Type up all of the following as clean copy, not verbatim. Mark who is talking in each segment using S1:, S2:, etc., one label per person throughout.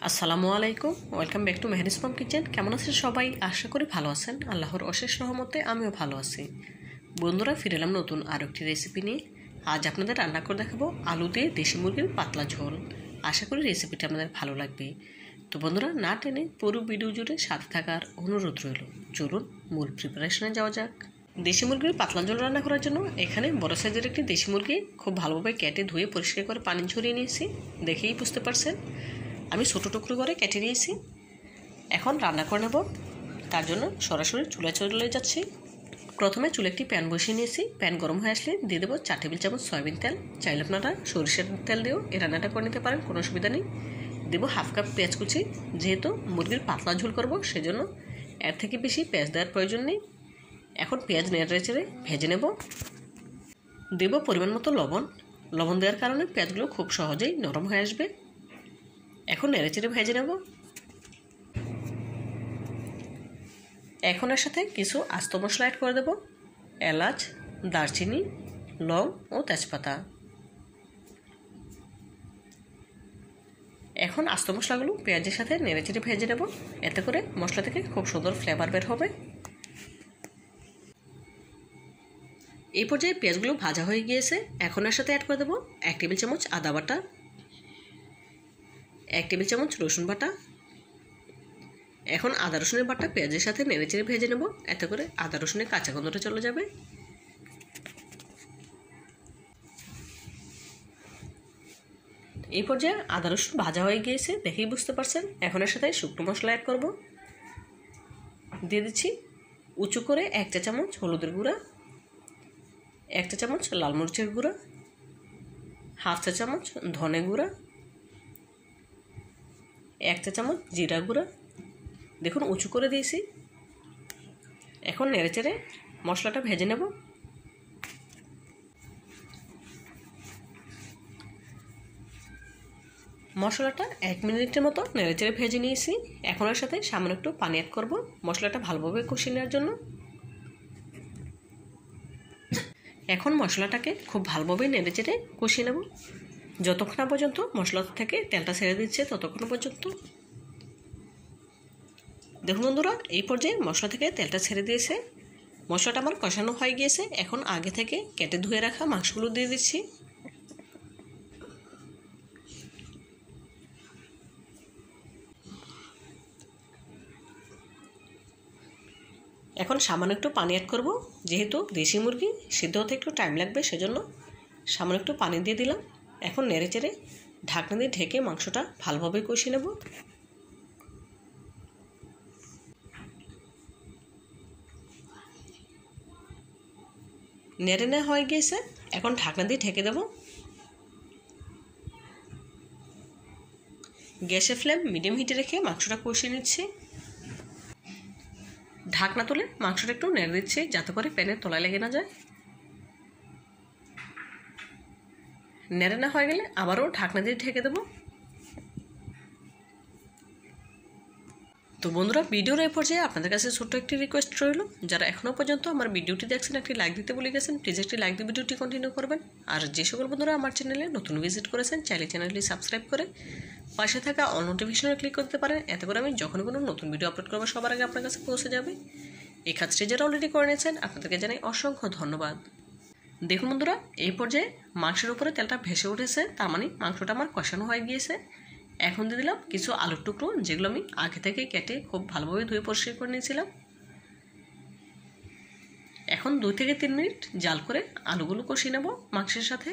S1: আসসালামু আলাইকুম, welcome back to Mehri's mom kitchen. কেমন আছেন সবাই? আশা করি ভালো আছেন। আল্লাহর অশেষ রহমতে আমিও ভালো আছি। বন্ধুরা, ফিরে এলাম নতুন আরও একটি রেসিপি নিয়ে। আজ আপনাদের রান্না করে দেখাবো আলু দিয়ে দেশি মুরগির পাতলা ঝোল। আশা করি রেসিপিটা আপনাদের ভালো লাগবে। তো বন্ধুরা, না টেনে পুরো ভিডিও জুড়ে সাথে থাকার অনুরোধ রইল। চলুন মূল প্রিপারেশনে যাওয়া যাক। দেশি মুরগির পাতলা ঝোল রান্না করার জন্য এখানে বড় সাইজের একটি দেশি মুরগি খুব ভালোভাবে কেটে ধুয়ে পরিষ্কার করে পানি ঝরিয়ে নিয়েছি। দেখেই বুঝতে পারছেন আমি ছোটো টুকরো করে কেটে নিয়েছি। এখন রান্না করে নেব। তার জন্য সরাসরি চুলায় চলে যাচ্ছি। প্রথমে চুলে একটি প্যান বসিয়ে নিয়েছি। প্যান গরম হয়ে আসলে দিয়ে দেবো 4 টেবিল চামচ সয়াবিন তেল। চাইলে আপনারা সরিষার তেল দিয়েও এই রান্নাটা করে নিতে পারেন, কোনো অসুবিধা নেই। দেবো হাফ কাপ পেঁয়াজ কুচি। যেহেতু মুরগির পাতলা ঝোল করব, সেজন্য এর থেকে বেশি পেঁয়াজ দেওয়ার প্রয়োজন নেই। এখন পেঁয়াজ নেড়ে চেড়ে ভেজে নেব। দেবো পরিমাণ মতো লবণ। লবণ দেওয়ার কারণে পেঁয়াজগুলো খুব সহজেই নরম হয়ে আসবে। এখন নেড়েচেড়ে ভেজে নেব। এখন এর সাথে কিছু আস্ত মশলা অ্যাড করে দেব। এলাচ, দারচিনি, লং ও তেজপাতা। এখন আস্ত মশলাগুলো পেঁয়াজের সাথে নেড়েচেড়ে ভেজে নেব। এতে করে মশলা থেকে খুব সুন্দর ফ্লেভার বের হবে। এই পর্যায়ে পেঁয়াজগুলো ভাজা হয়ে গিয়েছে। এখন এর সাথে অ্যাড করে দেব 1 টেবিল চামচ আদা বাটা, 1 টেবিল চামচ রসুন বাটা। এখন আদা রসুনের বাটা পেঁয়াজের সাথে নেড়েচেড়ে ভেজে নেব। এতে করে আদা রসুনের কাঁচা গন্ধটা চলে যাবে। এই পর্যায়ে আদা রসুন ভাজা হয়ে গিয়েছে, দেখেই বুঝতে পারছেন। এখন এর সাথে শুকনো মশলা অ্যাড করব। দিয়ে দিচ্ছি উঁচু করে 1 চা চামচ হলুদের গুঁড়া, 1 চা চামচ লাল মরিচের গুঁড়া, হাফ চা চামচ ধনে গুঁড়া, 1 চা চামচ জিরা গুঁড়া। দেখুন উঁচু করে দিয়েছি। এখন নেড়েচেড়ে মশলাটা ভেজে নেব। মশলাটা 1 মিনিটের মতো নেড়েচেড়ে ভেজে নিয়েছি। এখন এর সাথে সামান্য একটু পানি অ্যাড করব মশলাটা ভালোভাবে কষিয়ে নেওয়ার জন্য। এখন মশলাটাকে খুব ভালোভাবে নেড়েচেড়ে কষিয়ে নেব যতক্ষণ না পর্যন্ত মশলা থেকে তেলটা ছেড়ে দিচ্ছে, ততক্ষণ পর্যন্ত। দেখুন বন্ধুরা, এই পর্যায়ে মশলা থেকে তেলটা ছেড়ে দিয়েছে। মশলাটা আমার কষানো হয়ে গিয়েছে। এখন আগে থেকে কেটে ধুয়ে রাখা মাংসগুলো দিয়ে দিচ্ছি। এখন সামান্য একটু পানি অ্যাড করব। যেহেতু দেশি মুরগি সিদ্ধ হতে একটু টাইম লাগবে, সেজন্য সামান্য একটু পানি দিয়ে দিলাম। এখন নেড়েচেড়ে ঢাকনা দিয়ে ঢেকে মাংসটা ভালোভাবে কষিয়ে নেব। নেড়ে নেওয়া হয়ে গিয়েছে। এখন ঢাকনা দিয়ে ঢেকে দেব। গ্যাসের ফ্লেম মিডিয়াম হিটে রেখে মাংসটা কষিয়ে নিচ্ছি। ঢাকনা তুলে মাংসটা একটু নেড়ে দিচ্ছি, যাতে করে প্যানের তলায় লেগে না যায়। নেড়ে না হয়ে গেলে আবারও ঢাকনা দিয়ে ঢেকে দেব। তো বন্ধুরা, ভিডিওর এই পর্যায়ে আপনাদের কাছে ছোট্ট একটি রিকোয়েস্ট রইল। যারা এখনও পর্যন্ত আমার ভিডিওটি দেখছেন, একটি লাইক দিতে ভুলে গেছেন, প্লিজ একটি লাইক দিয়ে ভিডিওটি কন্টিনিউ করবেন। আর যে সকল বন্ধুরা আমার চ্যানেলে নতুন ভিজিট করেছেন, চাইলে চ্যানেলটি সাবস্ক্রাইব করে পাশে থাকা অল নোটিফিকেশনে ক্লিক করতে পারেন। এতে করে আমি যখন কোনো নতুন ভিডিও আপলোড করবো, সবার আগে আপনার কাছে পৌঁছে যাবে। এই কাজটি যারা অলরেডি করে নিয়েছেন, আপনাদেরকে জানাই অসংখ্য ধন্যবাদ। দেখুন বন্ধুরা, এই পর্যায়ে মাংসের উপরে তেলটা ভেসে উঠেছে, তার মানে মাংসটা আমার কষানো হয়ে গিয়েছে। এখন দিয়ে দিলাম কিছু আলুর টুকরো, যেগুলো আমি আগে থেকে কেটে খুব ভালোভাবে ধুয়ে পরিষ্কার করে নিয়েছিলাম। এখন 2 থেকে 3 মিনিট জাল করে আলুগুলো কষিয়ে নেব মাংসের সাথে।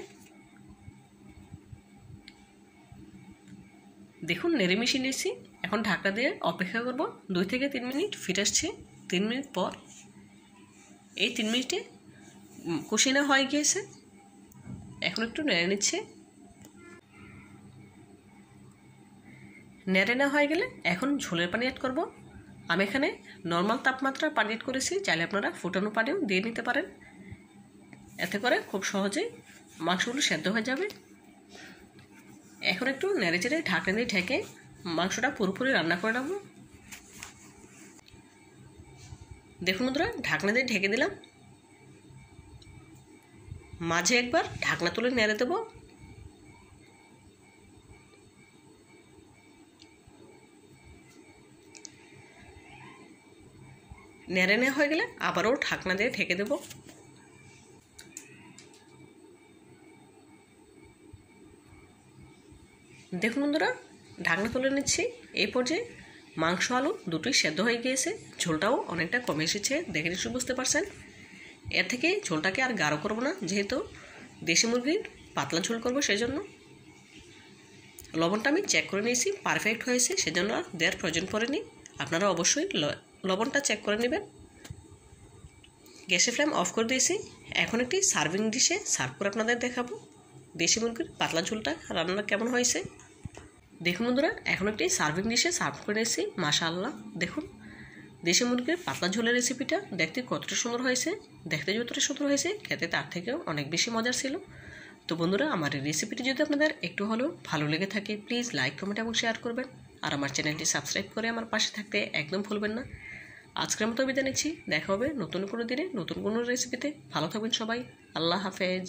S1: দেখুন নেড়ে মিশিয়ে নিয়েছি। এখন ঢাকা দিয়ে অপেক্ষা করব 2 থেকে 3 মিনিট। ফিরে আসছি 3 মিনিট পর। এই 3 মিনিটে কষিয়ে নেওয়া হয়ে গিয়েছে। এখন একটু নেড়ে নিচ্ছে। নেড়ে নেওয়া হয়ে গেলে এখন ঝোলের পানি অ্যাড করব। আমি এখানে নর্মাল তাপমাত্রার পানি অ্যাড করেছি, চাইলে আপনারা ফুটানো পানিও দিয়ে নিতে পারেন। এতে করে খুব সহজেই মাংসগুলো সেদ্ধ হয়ে যাবে। এখন একটু নেড়েচেড়ে ঢাকনা দিয়ে ঢেকে মাংসটা পুরোপুরি রান্না করে নেব। দেখুন বন্ধুরা, ঢাকনা দিয়ে ঢেকে দিলাম। মাঝে একবার ঢাকনা তুলে নেড়ে দেব। নেড়ে নেওয়া হয়ে গেলে আবারও ঢাকনা দিয়ে ঢেকে দেব। দেখুন বন্ধুরা, ঢাকনা তুলে নিচ্ছি। এই পর্যায়ে মাংস আলু দুটোই সেদ্ধ হয়ে গিয়েছে, ঝোলটাও অনেকটা কমে এসেছে, দেখে নিশ্চয়ই বুঝতে পারছেন। এর থেকে ঝোলটাকে আর গাঢ় করব না, যেহেতু দেশি মুরগির পাতলা ঝোল করব সেই জন্য। লবণটা আমি চেক করে নিয়েছি, পারফেক্ট হয়েছে, সেজন্য আর দেওয়ার প্রয়োজন পড়েনি। আপনারা অবশ্যই লবণটা চেক করে নেবেন। গ্যাসের ফ্লেম অফ করে দিয়েছি। এখন একটি সার্ভিং ডিশে সার্ভ করে আপনাদের দেখাবো দেশি মুরগির পাতলা ঝোলটা রান্না কেমন হয়েছে। দেখুন বন্ধুরা, এখন একটি সার্ভিং ডিশে সার্ভ করে নিয়েছি। মাশাআল্লাহ, দেখুন দেশি মুরগির পাতলা ঝোলের রেসিপিটা দেখতে কতটা সুন্দর হয়েছে। দেখতে যতটা সুন্দর হয়েছে, খেতে তার থেকেও অনেক বেশি মজার ছিল। তো বন্ধুরা, আমার এই রেসিপিটি যদি আপনাদের একটু হলেও ভালো লেগে থাকে, প্লিজ লাইক, কমেন্ট এবং শেয়ার করবেন। আর আমার চ্যানেলটি সাবস্ক্রাইব করে আমার পাশে থাকতে একদম ভুলবেন না। আজকের মতো বিদায় নিচ্ছি। দেখা হবে নতুন কোনো দিনে নতুন কোনো রেসিপিতে। ভালো থাকবেন সবাই। আল্লাহ হাফেজ।